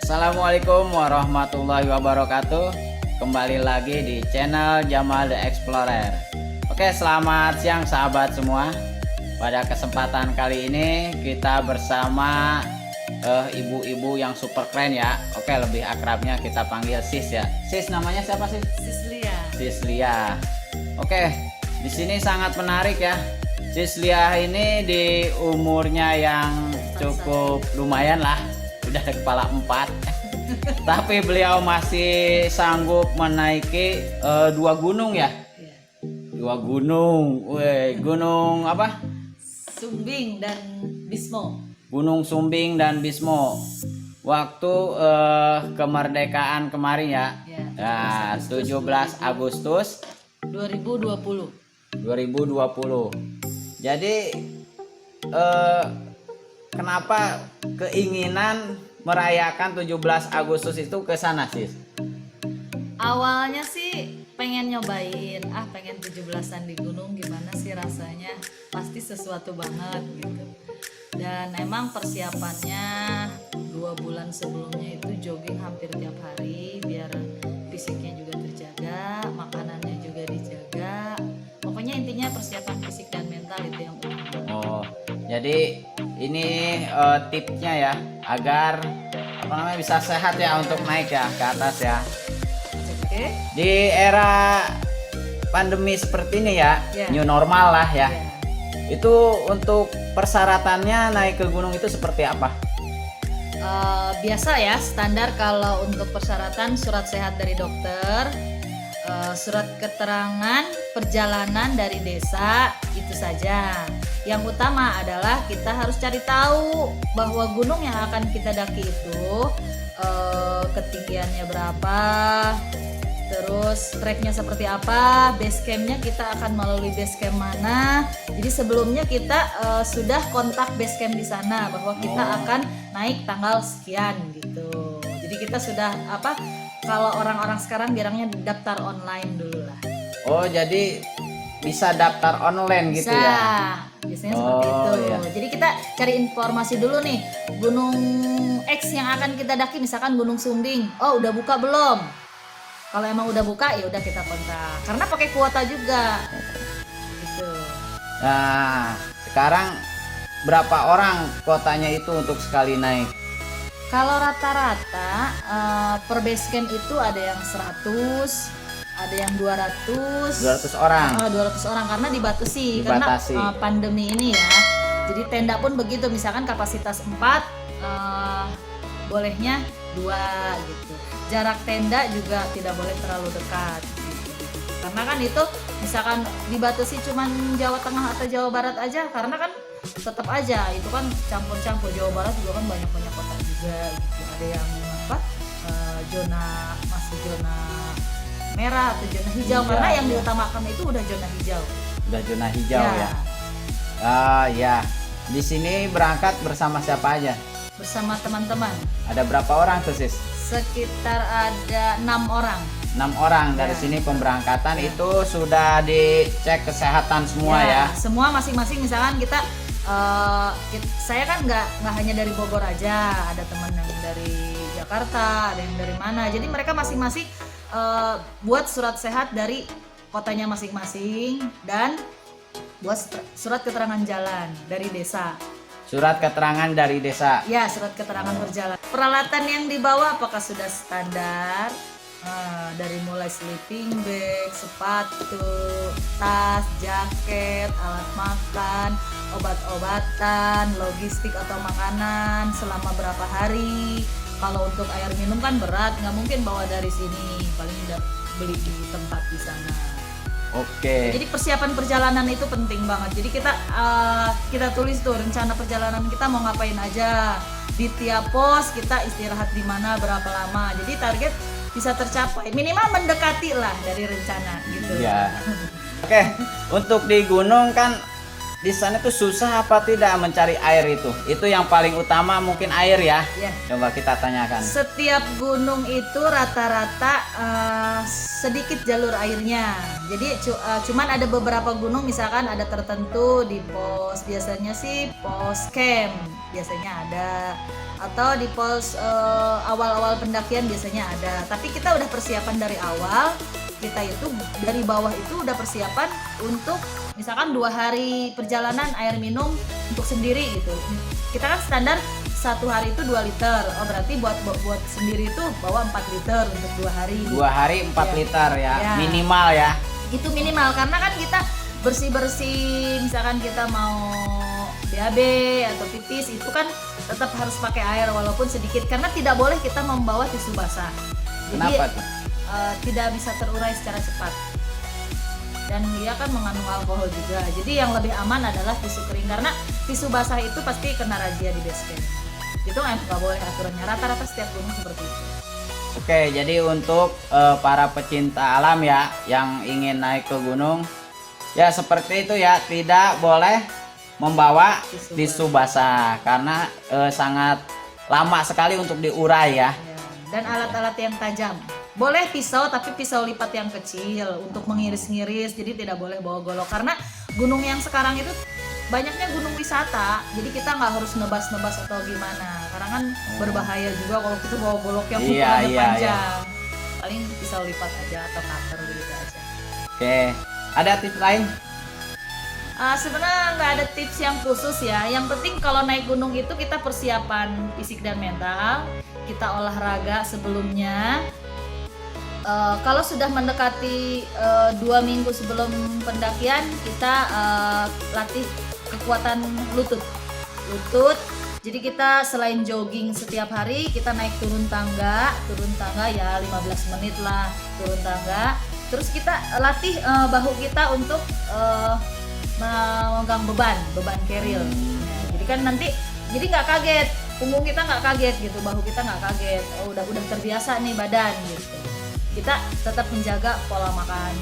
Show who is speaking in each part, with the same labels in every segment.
Speaker 1: Assalamualaikum warahmatullahi wabarakatuh. Kembali lagi di channel Jamal The Explorer. Oke, selamat siang sahabat semua. Pada kesempatan kali ini kita bersama ibu-ibu yang super keren ya. Oke, lebih akrabnya kita panggil Sis ya. Sis, namanya siapa sih?
Speaker 2: Sis Lia.
Speaker 1: Sis Lia. Oke, di sini sangat menarik ya. Sis Lia ini di umurnya yang cukup lumayan lah, udah kepala 4. Tapi beliau masih sanggup menaiki 2 gunung ya.
Speaker 2: Iya.
Speaker 1: 2 gunung. Weh, gunung apa?
Speaker 2: Sumbing dan Bismo.
Speaker 1: Gunung Sumbing dan Bismo. Waktu kemerdekaan kemarin ya.
Speaker 2: Ya,
Speaker 1: Nah, 17 Agustus
Speaker 2: 2020.
Speaker 1: 2020. Jadi kenapa keinginan merayakan 17 Agustus itu ke sana, Sis?
Speaker 2: Awalnya sih pengen nyobain, pengen 17-an di gunung, gimana sih rasanya? Pasti sesuatu banget gitu. Dan emang persiapannya 2 bulan sebelumnya itu jogging hampir tiap hari biar fisiknya juga terjaga, makanannya juga dijaga. Pokoknya intinya persiapan fisik dan mental itu yang utama.
Speaker 1: Oh, jadi ini tipsnya ya agar bisa sehat ya untuk naik ya ke atas ya.
Speaker 2: Oke.
Speaker 1: Di era pandemi seperti ini ya,
Speaker 2: Ya.
Speaker 1: new normal lah ya.
Speaker 2: Ya.
Speaker 1: Itu untuk persyaratannya naik ke gunung itu seperti apa?
Speaker 2: Biasa ya, standar kalau untuk persyaratan surat sehat dari dokter, surat keterangan perjalanan dari desa, itu saja. Yang utama adalah kita harus cari tahu bahwa gunung yang akan kita daki itu ketinggiannya berapa, terus treknya seperti apa, base campnya kita akan melalui base camp mana. Jadi sebelumnya kita sudah kontak base camp di sana bahwa kita akan naik tanggal sekian gitu. Jadi kita sudah kalau orang-orang sekarang bilangnya daftar online dulu lah.
Speaker 1: Oh, jadi bisa daftar online gitu
Speaker 2: Bisa.
Speaker 1: ya?
Speaker 2: Biasanya seperti itu.
Speaker 1: Iya.
Speaker 2: Jadi kita cari informasi dulu nih. Gunung X yang akan kita daki misalkan Gunung Sumbing. Oh, udah buka belum? Kalau emang udah buka ya udah kita kontak. Karena pakai kuota juga. Gitu.
Speaker 1: Nah, sekarang berapa orang kotanya itu untuk sekali naik?
Speaker 2: Kalau rata-rata per base camp itu ada yang 100, ada yang 200.
Speaker 1: 200 orang.
Speaker 2: 200 orang karena dibatasi.
Speaker 1: Dibatasi.
Speaker 2: Karena pandemi ini ya. Jadi tenda pun begitu, misalkan kapasitas 4 bolehnya 2 gitu. Jarak tenda juga tidak boleh terlalu dekat gitu. Karena kan itu misalkan dibatasi cuman Jawa Tengah atau Jawa Barat aja, karena kan tetap aja itu kan campur-campur. Jawa Barat juga kan banyak-banyak kota juga gitu. Ada yang masih zona merah atau zona hijau,
Speaker 1: Iya,
Speaker 2: karena yang
Speaker 1: iya.
Speaker 2: diutamakan itu udah zona hijau.
Speaker 1: Udah zona hijau ya. Ya. Di sini berangkat bersama siapa aja?
Speaker 2: Bersama teman-teman.
Speaker 1: Ada berapa orang tuh, Sis?
Speaker 2: Sekitar ada 6 orang.
Speaker 1: 6 orang. Dari
Speaker 2: Ya.
Speaker 1: sini pemberangkatan itu sudah dicek kesehatan semua ya.
Speaker 2: Semua masing-masing, misalkan saya kan nggak hanya dari Bogor aja, ada teman yang dari Jakarta, ada yang dari mana. Jadi mereka masing-masing buat surat sehat dari kotanya masing-masing dan buat surat keterangan jalan dari desa.
Speaker 1: Surat keterangan dari desa.
Speaker 2: Ya, surat keterangan perjalanan. Peralatan yang dibawa apakah sudah standar? Dari mulai sleeping bag, sepatu, tas, jaket, alat makan, obat-obatan, logistik atau makanan selama berapa hari. Kalau untuk air minum kan berat, nggak mungkin bawa dari sini, paling udah beli di tempat di sana.
Speaker 1: Oke.
Speaker 2: Jadi persiapan perjalanan itu penting banget. Jadi kita tulis tuh rencana perjalanan kita mau ngapain aja. Di tiap pos kita istirahat di mana berapa lama. Jadi target bisa tercapai. Minimal mendekati lah dari rencana gitu.
Speaker 1: Ya. Oke, untuk di gunung kan di sana tuh susah apa tidak mencari air itu? Itu yang paling utama mungkin air ya.
Speaker 2: Ya.
Speaker 1: Coba kita tanyakan.
Speaker 2: Setiap gunung itu rata-rata sedikit jalur airnya. Jadi cuman ada beberapa gunung misalkan ada tertentu di pos, biasanya sih pos camp biasanya ada, atau di pos awal-awal pendakian biasanya ada. Tapi kita udah persiapan dari awal. Kita itu dari bawah itu udah persiapan untuk misalkan 2 hari perjalanan air minum untuk sendiri gitu. Kita kan standar 1 hari itu 2 liter. Oh berarti buat sendiri itu bawa 4 liter untuk 2 hari.
Speaker 1: 2 hari 4
Speaker 2: Ya.
Speaker 1: liter ya,
Speaker 2: Ya.
Speaker 1: minimal ya.
Speaker 2: Itu minimal karena kan kita bersih-bersih, misalkan kita mau BAB atau pipis itu kan tetap harus pakai air walaupun sedikit, karena tidak boleh kita membawa tisu basah. Jadi
Speaker 1: Kenapa tuh?
Speaker 2: tidak bisa terurai secara cepat dan dia kan mengandung alkohol juga. Jadi yang lebih aman adalah tisu kering karena tisu basah itu pasti kena razia di base camp. Itu nggak boleh aturannya. Rata-rata setiap gunung seperti itu.
Speaker 1: Oke, jadi untuk para pecinta alam ya yang ingin naik ke gunung, ya seperti itu ya, tidak boleh membawa tisu basah karena sangat lama sekali untuk diurai ya.
Speaker 2: Ya. Dan alat-alat yang tajam. Boleh pisau tapi pisau lipat yang kecil untuk mengiris-ngiris. Jadi tidak boleh bawa golok karena gunung yang sekarang itu banyaknya gunung wisata. Jadi kita nggak harus nebas-nebas atau gimana. Karena kan berbahaya juga kalau kita bawa golok yang ukurannya panjang. Paling pisau lipat aja atau cutter gitu aja.
Speaker 1: Oke, ada tips lain?
Speaker 2: Sebenarnya nggak ada tips yang khusus ya. Yang penting kalau naik gunung itu kita persiapan fisik dan mental. Kita olahraga sebelumnya. Kalau sudah mendekati 2 minggu sebelum pendakian, kita latih kekuatan lutut. Jadi kita selain jogging setiap hari, kita naik turun tangga ya 15 menit lah turun tangga. Terus kita latih bahu kita untuk memegang beban keril. Nah, jadi kan nanti jadi nggak kaget, punggung kita nggak kaget gitu, bahu kita nggak kaget. Oh, udah terbiasa nih badan gitu. Kita tetap menjaga pola makan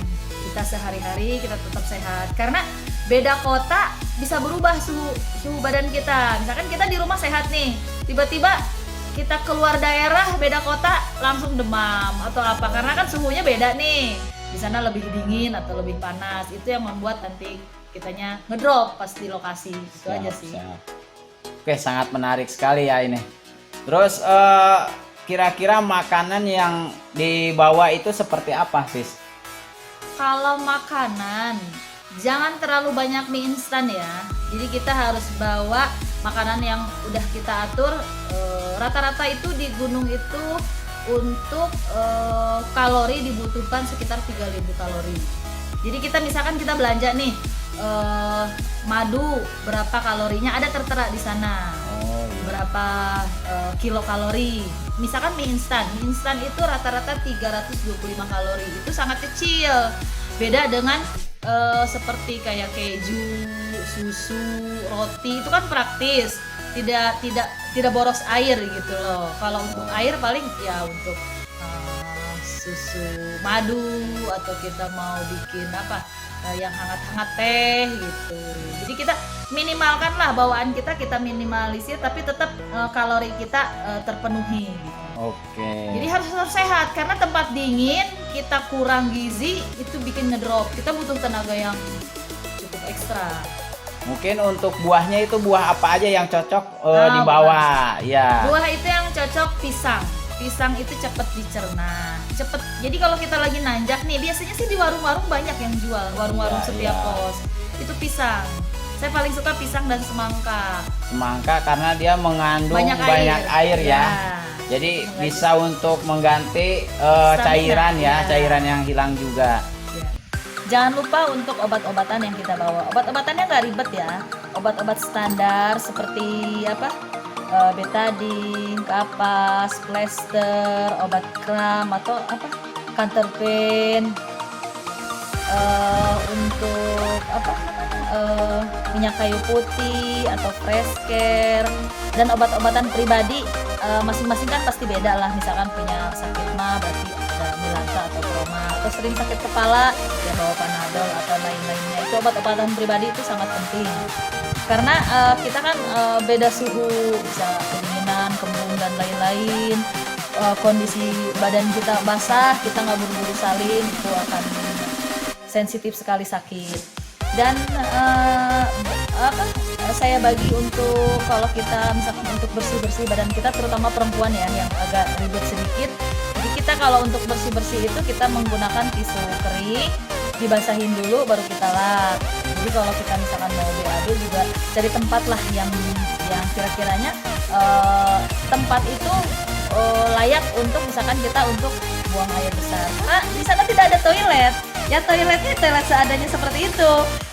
Speaker 2: kita sehari-hari, kita tetap sehat karena beda kota bisa berubah suhu badan kita. Misalkan kita di rumah sehat nih, tiba-tiba kita keluar daerah beda kota langsung demam atau apa, karena kan suhunya beda nih, di sana lebih dingin atau lebih panas. Itu yang membuat nanti kitanya ngedrop pas di lokasi. Itu aja sih.
Speaker 1: Siap. Oke, sangat menarik sekali ya ini. Terus kira-kira makanan yang dibawa itu seperti apa, Sis?
Speaker 2: Kalau makanan, jangan terlalu banyak mie instan ya. Jadi kita harus bawa makanan yang udah kita atur. Rata-rata itu di gunung itu untuk kalori dibutuhkan sekitar 3.000 kalori. Jadi kita misalkan kita belanja nih madu, berapa kalorinya ada tertera di sana. Berapa kilokalori. Misalkan mie instan itu rata-rata 325 kalori. Itu sangat kecil. Beda dengan seperti kayak keju, susu, roti, itu kan praktis. Tidak boros air gitu loh. Kalau untuk air paling ya untuk susu madu, atau kita mau bikin apa yang hangat-hangat teh gitu. Jadi kita minimalkan lah bawaan kita minimalisir, tapi tetap kalori kita terpenuhi.
Speaker 1: Oke.
Speaker 2: Jadi harus sehat karena tempat dingin kita kurang gizi itu bikin ngedrop. Kita butuh tenaga yang cukup ekstra.
Speaker 1: Mungkin untuk buahnya itu buah apa aja yang cocok dibawa? Ya.
Speaker 2: Buah itu yang cocok pisang. Pisang itu cepet dicerna, cepet. Jadi kalau kita lagi nanjak nih, biasanya sih di warung-warung banyak yang jual, warung-warung setiap pos. Itu pisang. Saya paling suka pisang dan semangka.
Speaker 1: Semangka karena dia mengandung
Speaker 2: Banyak
Speaker 1: air ya.
Speaker 2: Ya.
Speaker 1: Jadi bisa untuk mengganti
Speaker 2: Stamina,
Speaker 1: cairan ya,
Speaker 2: ya.
Speaker 1: cairan yang hilang juga.
Speaker 2: Ya. Jangan lupa untuk obat-obatan yang kita bawa. Obat-obatannya nggak ribet ya. Obat-obat standar seperti apa? Betadine, kapas, plester, obat kram atau apa? Counter pain. Untuk apa? Minyak kayu putih atau fresh care, dan obat-obatan pribadi masing-masing kan pasti beda lah. Misalkan punya sakit mah berarti ada Milanta atau Proma, atau sering sakit kepala ya bawa Panadol atau lain-lainnya. Itu obat-obatan pribadi itu sangat penting karena kita kan beda suhu, bisa kedinginan, kembung dan lain-lain. Kondisi badan kita basah, kita nggak buru-buru salin, itu akan sensitif sekali sakit. Dan saya bagi untuk kalau kita misalkan untuk bersih-bersih badan kita, terutama perempuan ya yang agak ribet sedikit. Jadi kita kalau untuk bersih-bersih itu kita menggunakan tisu kering, dibasahin dulu baru kita lap. Jadi kalau kita misalkan mau BAB juga cari tempat lah yang kira-kiranya tempat itu layak untuk misalkan kita untuk buang air besar. Karena di sana tidak ada toilet. Ya toiletnya toilet seadanya seperti itu.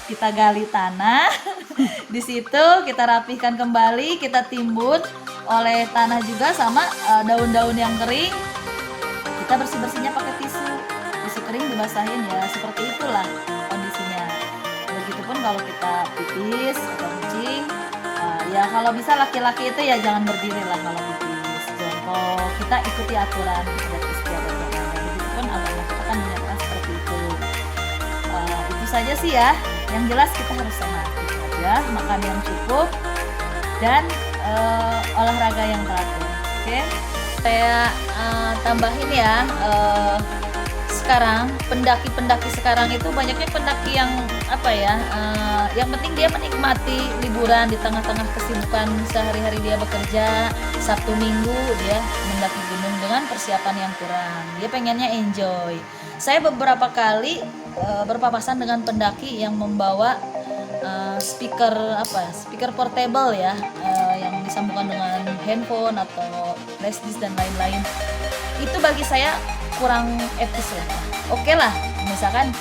Speaker 2: Kita gali tanah, di situ kita rapihkan kembali, kita timbun oleh tanah juga sama daun-daun yang kering. Kita bersih-bersihnya pakai tisu kering dibasahin ya, seperti itulah kondisinya. Begitupun kalau kita pipis atau kencing, ya kalau bisa laki-laki itu ya jangan berdiri lah kalau pipis, jongkok. Kita ikuti aturan adat istiadat yang ada. Begitupun agama kita kan menyatakan seperti itu. Itu saja sih ya. Yang jelas kita harus sehat, itu aja, makan yang cukup dan olahraga yang teratur. Oke, saya tambahin ya. Sekarang pendaki sekarang itu banyaknya pendaki yang apa ya? Yang penting dia menikmati liburan di tengah-tengah kesibukan sehari-hari dia bekerja. Sabtu Minggu dia mendaki gunung dengan persiapan yang kurang. Dia pengennya enjoy. Saya beberapa kali berpapasan dengan pendaki yang membawa speaker portable ya, yang disambungkan dengan handphone atau flash disk dan lain-lain. Itu bagi saya kurang etis lah. Oke lah, misalkan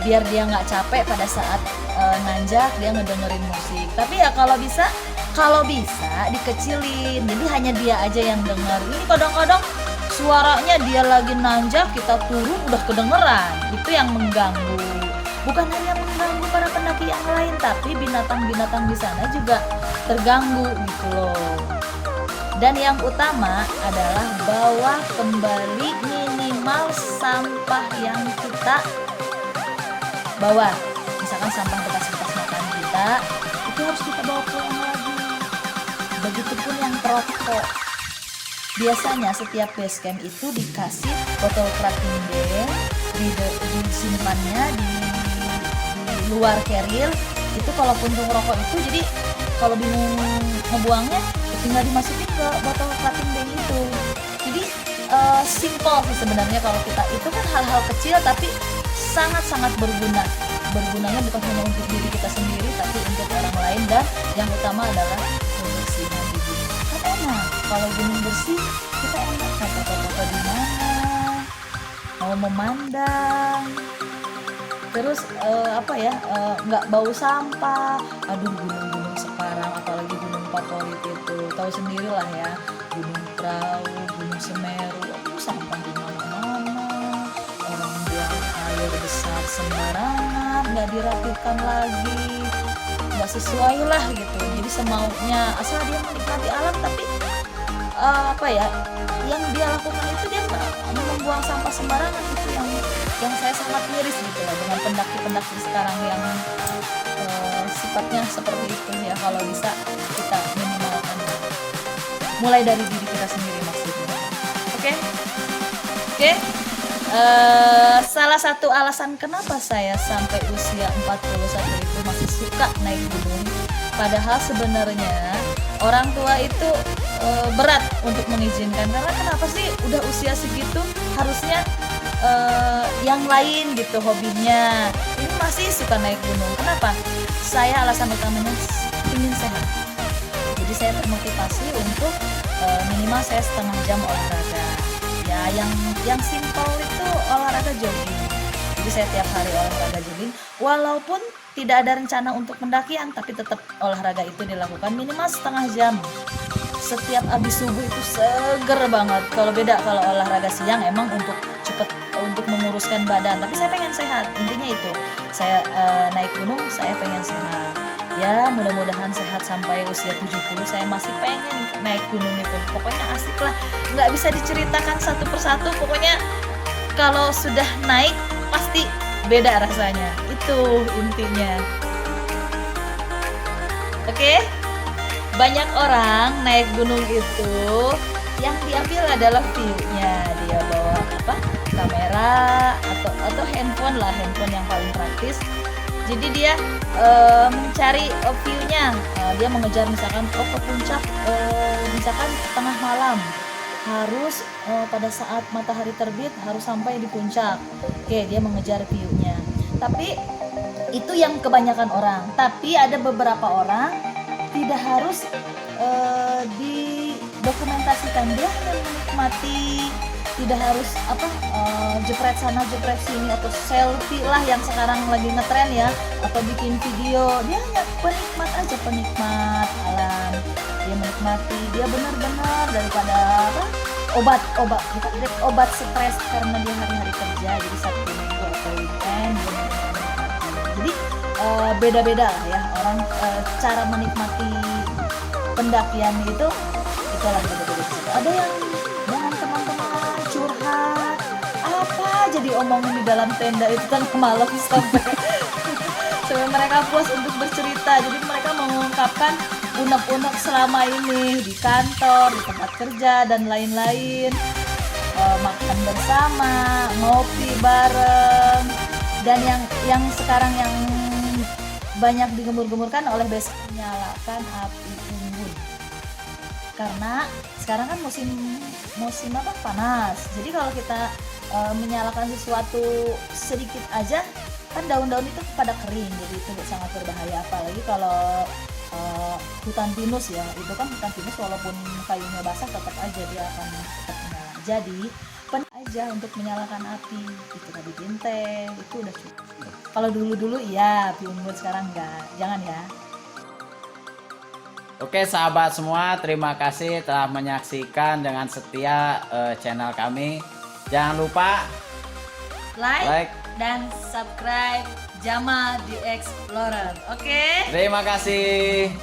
Speaker 2: biar dia nggak capek pada saat nanjak dia ngedengerin musik. Tapi ya kalau bisa dikecilin, jadi hanya dia aja yang denger. Ini kadang-kadang suaranya dia lagi nanjak, kita turun udah kedengeran. Itu yang mengganggu. Bukan hanya mengganggu para pendaki yang lain, tapi binatang-binatang di sana juga terganggu gitu loh. Dan yang utama adalah bawa kembali minimal sampah yang kita bawa. Misalkan sampah bekas-bekas makan kita, itu harus kita bawa pulang lagi. Begitupun yang perokok. Biasanya setiap base camp itu dikasih botol crapping bag, disimpannya di luar carrier. Itu kalau puntung rokok itu, jadi kalau bingung ngebuangnya tinggal dimasukin ke botol crapping bag itu. Jadi simple sih sebenarnya kalau kita, itu kan hal-hal kecil tapi sangat-sangat berguna. Bergunanya bukan hanya untuk diri kita sendiri tapi untuk orang lain, dan yang utama adalah kebersihan di gunung. Kan enak kalau gunung bersih, kita enak foto-foto di mana, mau memandang, terus nggak bau sampah. Aduh, gunung-gunung sekarang apalagi gunung favorit itu tahu sendirilah ya, Gunung Prau, Gunung Semeru, sampah di mana-mana, orang buang air besar sembarangan, nggak dirapikan lagi, nggak sesuai lah gitu. Jadi semaunya, asal dia menikmati alam, tapi yang dia lakukan itu dia membuang sampah sembarangan. Itu yang saya sangat miris gitu lah dengan pendaki-pendaki sekarang yang sifatnya seperti itu ya. Kalau bisa kita minimalkan, mulai dari diri kita sendiri maksudnya. Oke. Salah satu alasan kenapa saya sampai usia 41 itu masih suka naik gunung, padahal sebenarnya orang tua itu berat untuk mengizinkan. Karena kenapa sih udah usia segitu harusnya yang lain gitu hobinya, ini masih suka naik gunung. Kenapa? Saya alasan utamanya ingin sehat. Jadi saya termotivasi untuk minimal saya setengah jam olahraga. Ya yang simpel itu olahraga jogging. Jadi saya tiap hari olahraga jogging, walaupun tidak ada rencana untuk pendakian, tapi tetap olahraga itu dilakukan minimal setengah jam. Setiap habis subuh itu seger banget. Kalau olahraga siang emang untuk menguruskan badan, tapi saya pengen sehat. Intinya itu, saya naik gunung, saya pengen sehat. Ya mudah-mudahan sehat sampai usia 70. Saya masih pengen naik gunung itu. Pokoknya asik lah, nggak bisa diceritakan satu persatu. Pokoknya kalau sudah naik pasti beda rasanya. Itu intinya. Oke. Banyak orang naik gunung itu yang diambil adalah view-nya. Dia bawa apa? Kamera atau handphone lah, handphone yang paling praktis. Jadi dia mencari view-nya. Dia mengejar misalkan ke puncak misalkan tengah malam. Harus pada saat matahari terbit harus sampai di puncak. Oke, dia mengejar view-nya. Tapi itu yang kebanyakan orang. Tapi ada beberapa orang tidak harus didokumentasikan, dia hanya menikmati, tidak harus jepret sana jepret sini atau selfie lah yang sekarang lagi ngetren ya, atau bikin video. Dia hanya penikmat aja, penikmat alam. Dia menikmati, dia benar-benar daripada obat stres karena dia hari-hari kerja, jadi Sabtu Minggu atau weekend dia menikmati. Jadi beda-beda lah ya orang cara menikmati pendakian itu itulah beda-beda. Ada yang dengan teman-teman curhat apa jadi omongin di dalam tenda itu tengah malam sampai mereka puas untuk bercerita. Jadi mereka mengungkapkan unek-unek selama ini di kantor, di tempat kerja dan lain-lain. Makan bersama, ngopi bareng, dan yang sekarang yang banyak digemur-gemurkan oleh besok menyalakan api unggun. Karena sekarang kan musim panas. Jadi kalau kita menyalakan sesuatu sedikit aja kan daun-daun itu pada kering, jadi itu sangat berbahaya. Apalagi kalau hutan pinus ya, itu kan hutan pinus walaupun kayunya basah tetap aja dia akan tetap menyala. Jadi aja untuk menyalakan api itu tadi bintang itu udah cukup. Kalau dulu iya api unggun, sekarang enggak, jangan ya.
Speaker 1: Oke sahabat semua, terima kasih telah menyaksikan dengan setia channel kami. Jangan lupa
Speaker 2: like dan subscribe Jamal the Explorer. Oke?
Speaker 1: Terima kasih.